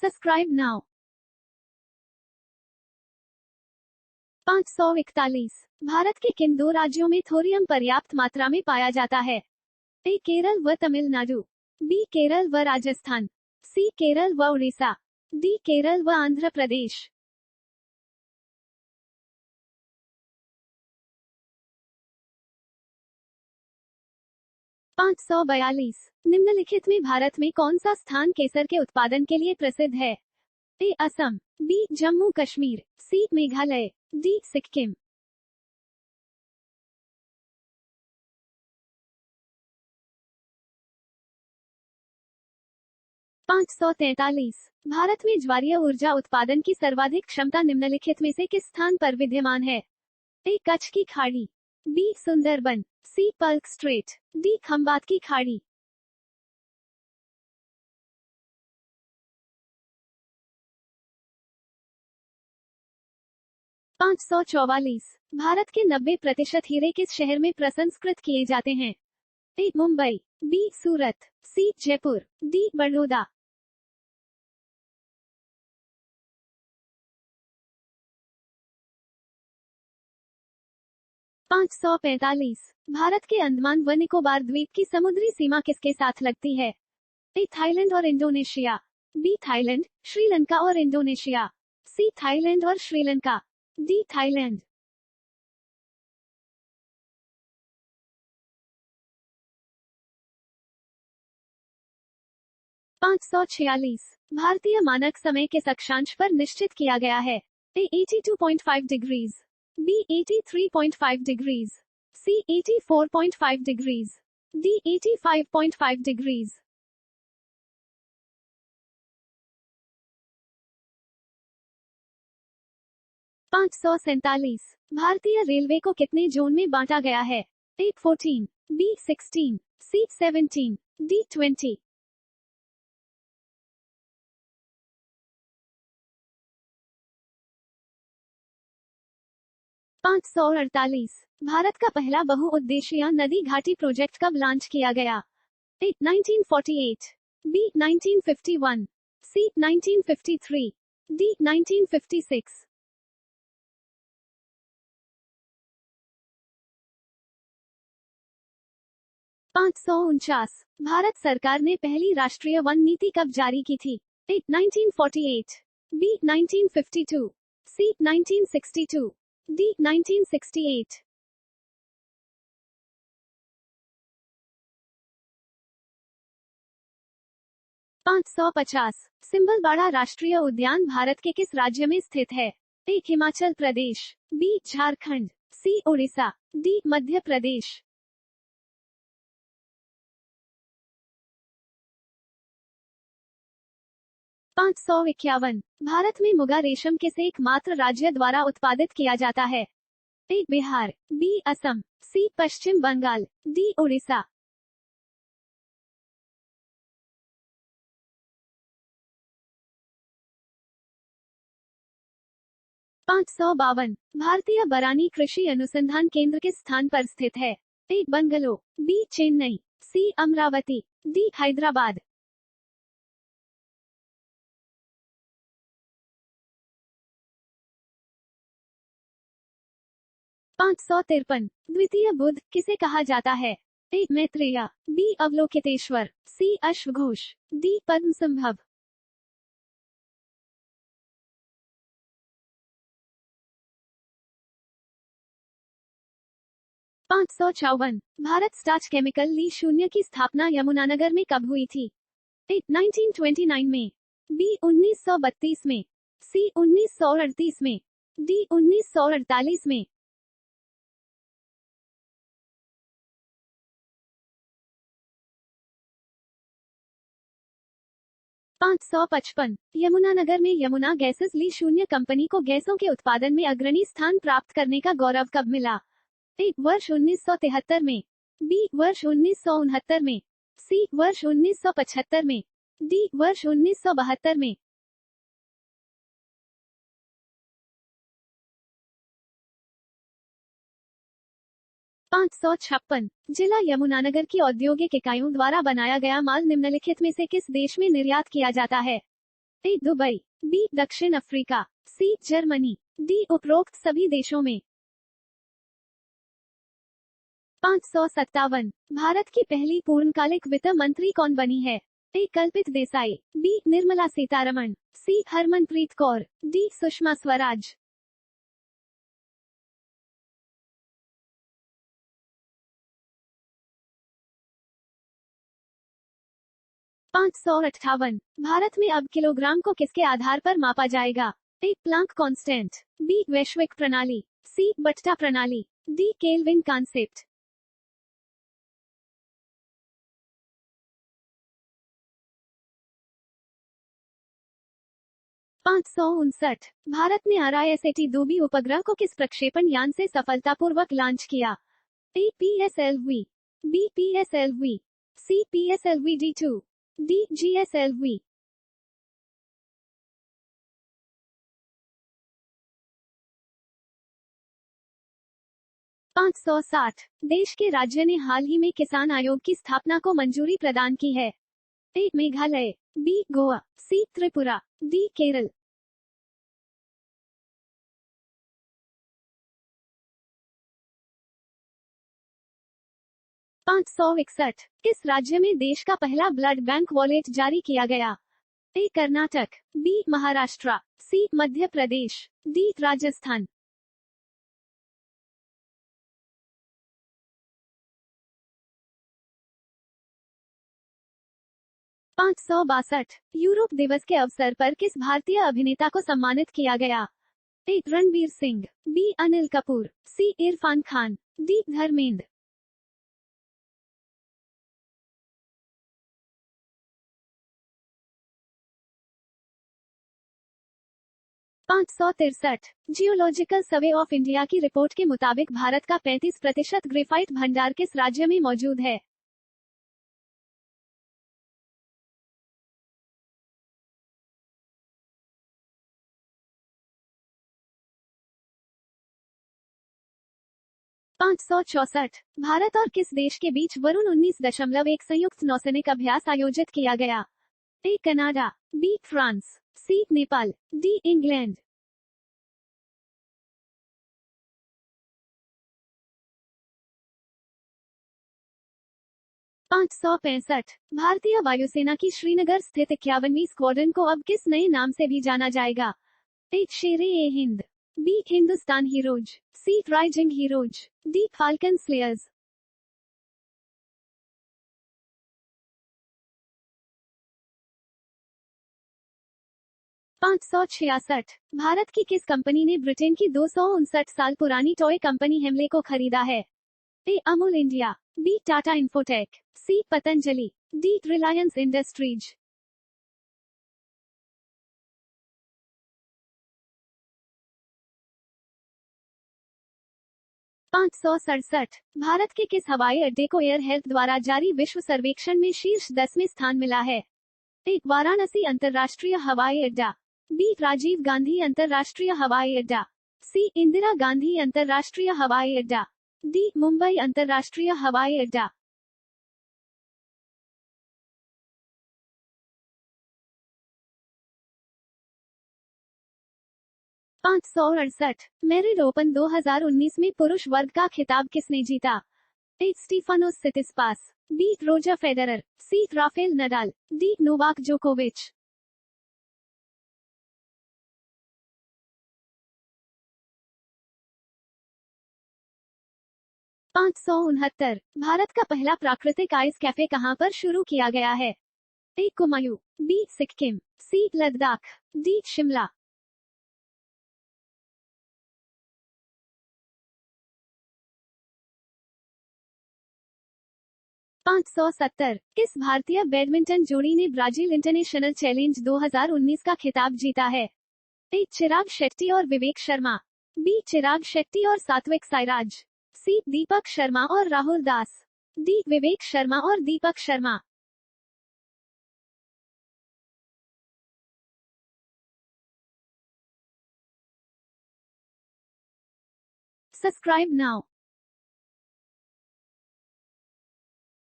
Subscribe now. 541। Bharat के किन दो राज्यों में थोरियम पर्याप्त मात्रा में पाया जाता है? ए केरल व तमिलनाडु, बी केरल व राजस्थान, सी केरल व उड़ीसा, डी केरल व आंध्र प्रदेश। 542। निम्नलिखित में भारत में कौन सा स्थान केसर के उत्पादन के लिए प्रसिद्ध है? ए असम, बी जम्मू कश्मीर, सी मेघालय, डी सिक्किम। 543। भारत में ज्वारीय ऊर्जा उत्पादन की सर्वाधिक क्षमता निम्नलिखित में से किस स्थान पर विद्यमान है? ए कच्छ की खाड़ी, बी सुंदरबन, सी पल्क स्ट्रेट, डी खंबात की खाड़ी। 544। भारत के 90% हीरे किस शहर में प्रसंस्कृत किए जाते हैं? ए मुंबई, बी सूरत, सी जयपुर, डी बड़ौदा। 545। भारत के अंडमान व निकोबार द्वीप की समुद्री सीमा किसके साथ लगती है? ए थाईलैंड और इंडोनेशिया, बी थाईलैंड, श्रीलंका और इंडोनेशिया, सी थाईलैंड और श्रीलंका, डी थाईलैंड। 546। भारतीय मानक समय के अक्षांश पर निश्चित किया गया है? ए 82.5 डिग्रीज, बी 83.5 डिग्रीज, सी 84.5 डिग्रीज, डी 85.5 डिग्रीज। 547। भारतीय रेलवे को कितने जोन में बांटा गया है? ए 14, बी 16, सी 17, डी 20। 548। भारत का पहला बहुउद्देशीय नदी घाटी प्रोजेक्ट कब लॉन्च किया गया? ए 1948, बी 1951, सी 1953, डी 1956। 549। भारत सरकार ने पहली राष्ट्रीय वन नीति कब जारी की थी? ए 1948, बी 1952, सी 1962, डी 1968। 550। सिंबलबाड़ा राष्ट्रीय उद्यान भारत के किस राज्य में स्थित है? ए हिमाचल प्रदेश, बी झारखंड, सी उड़ीसा, डी मध्य प्रदेश। 551। भारत में मुगा रेशम किस एकमात्र राज्य द्वारा उत्पादित किया जाता है? ए बिहार, बी असम, सी पश्चिम बंगाल, डी उड़ीसा। 552। भारतीय बरानी कृषि अनुसंधान केंद्र किस स्थान पर स्थित है? A Bangalore, B Chennai, C Amaravati, D Hyderabad. 553। द्वितीय बुद्ध किसे कहा जाता है? A Maitreya, B Avalokiteshvara, C अश्वघोष, D Padmasambhava. 554। Bharat starch chemical ली शून्य की स्थापना यमुनानगर में कब हुई थी? ए 1929 में, बी 1932 में, सी 1938 में, डी 1948 में। 555। यमुनानगर में यमुना गैसेस ली शून्य कंपनी को गैसों के उत्पादन में अग्रणी स्थान प्राप्त करने का गौरव कब मिला? ए वर्ष 1973 में, बी वर्ष 1969 में, सी वर्ष 1975 में, डी वर्ष 1972 में। 556। जिला यमुनानगर की औद्योगिक इकाइयों द्वारा बनाया गया माल निम्नलिखित में से किस देश में निर्यात किया जाता है? ए दुबई, बी दक्षिण अफ्रीका, सी जर्मनी, डी उपरोक्त सभी देशों में। 557। भारत की पहली पूर्णकालिक वित्त मंत्री कौन बनी है? ए कल्पित देसाई, बी निर्मला सीतारमण, सी हरमनप्रीत कौर, डी सुषमा स्वराज। 558। भारत में अब किलोग्राम को किसके आधार पर मापा जाएगा? ए प्लांक कांस्टेंट, बी वैश्विक प्रणाली, सी बट्टा प्रणाली, डी केल्विन कॉन्सेप्ट। 559। भारत ने RISAT-2B उपग्रह को किस प्रक्षेपण यान से सफलतापूर्वक लॉन्च किया? ए PSLV, बी PSLV, सी PSLV-D2, डी GSLV। 560। देश के राज्य ने हाल ही में किसान आयोग की स्थापना को मंजूरी प्रदान की है? ए मेघालय, बी गोवा, सी त्रिपुरा, डी केरल। 561। किस राज्य में देश का पहला ब्लड बैंक वॉलेट जारी किया गया? ए कर्नाटक, बी महाराष्ट्र, सी मध्य प्रदेश, डी राजस्थान। 562। यूरोप दिवस के अवसर पर किस भारतीय अभिनेता को सम्मानित किया गया? A Ranbir Singh, B Anil Kapoor, C Irrfan Khan, D Dharmendra. 563। Geological survey of India की रिपोर्ट के मुताबिक भारत का 35% ग्रेफाइट भंडार किस राज्य में मौजूद है? पाँच सौ चौसठ। भारत और किस देश के बीच वरुण 19.1 संयुक्त नौसैनिक अभ्यास आयोजित किया गया? A Canada, B France, C Nepal, D England. 565। भारतीय वायुसेना की श्रीनगर स्थित 51वीं स्क्वाड्रन को अब किस नए नाम से भी जाना जाएगा? A Sher e Hind, B Hindustan heroes, C rising heroes, D falcon slayers. 566। Bharat की किस कंपनी ने ब्रिटेन की 259 साल पुरानी टॉय कंपनी हेमले को खरीदा है? A Amul India, B Tata Infotech, C Patanjali, D Reliance Industries. 567। Bharat के किस हवाई अड्डे को एयर हेल्थ द्वारा जारी विश्व सर्वेक्षण में शीर्ष 10वें स्थान मिला है? ए वाराणसी अंतर्राष्ट्रीय हवाई अड्डा, बी राजीव गांधी अंतर्राष्ट्रीय हवाई अड्डा, सी इंदिरा गांधी अंतर्राष्ट्रीय हवाई अड्डा, डी मुंबई अंतर्राष्ट्रीय हवाई अड्डा। 568। मैरिड ओपन 2019 में पुरुष वर्ग का खिताब किसने जीता? ए स्टीफानोस सितिस्पास, बी रोजर फेडरर, सी राफेल नडाल, डी नोवाक जोकोविच। 569। भारत का पहला प्राकृतिक आइस कैफे कहां पर शुरू किया गया है? ए कुमायूं, बी सिक्किम, सी लद्दाख, डी शिमला। 570। किस भारतीय बैडमिंटन जोड़ी ने ब्राजील इंटरनेशनल चैलेंज 2019 का खिताब जीता है? ए चिराग शेट्टी और विवेक शर्मा, बी चिराग शेट्टी और सात्विक साईराज, सी दीपक शर्मा और राहुल दास, डी विवेक शर्मा और दीपक शर्मा। Subscribe now.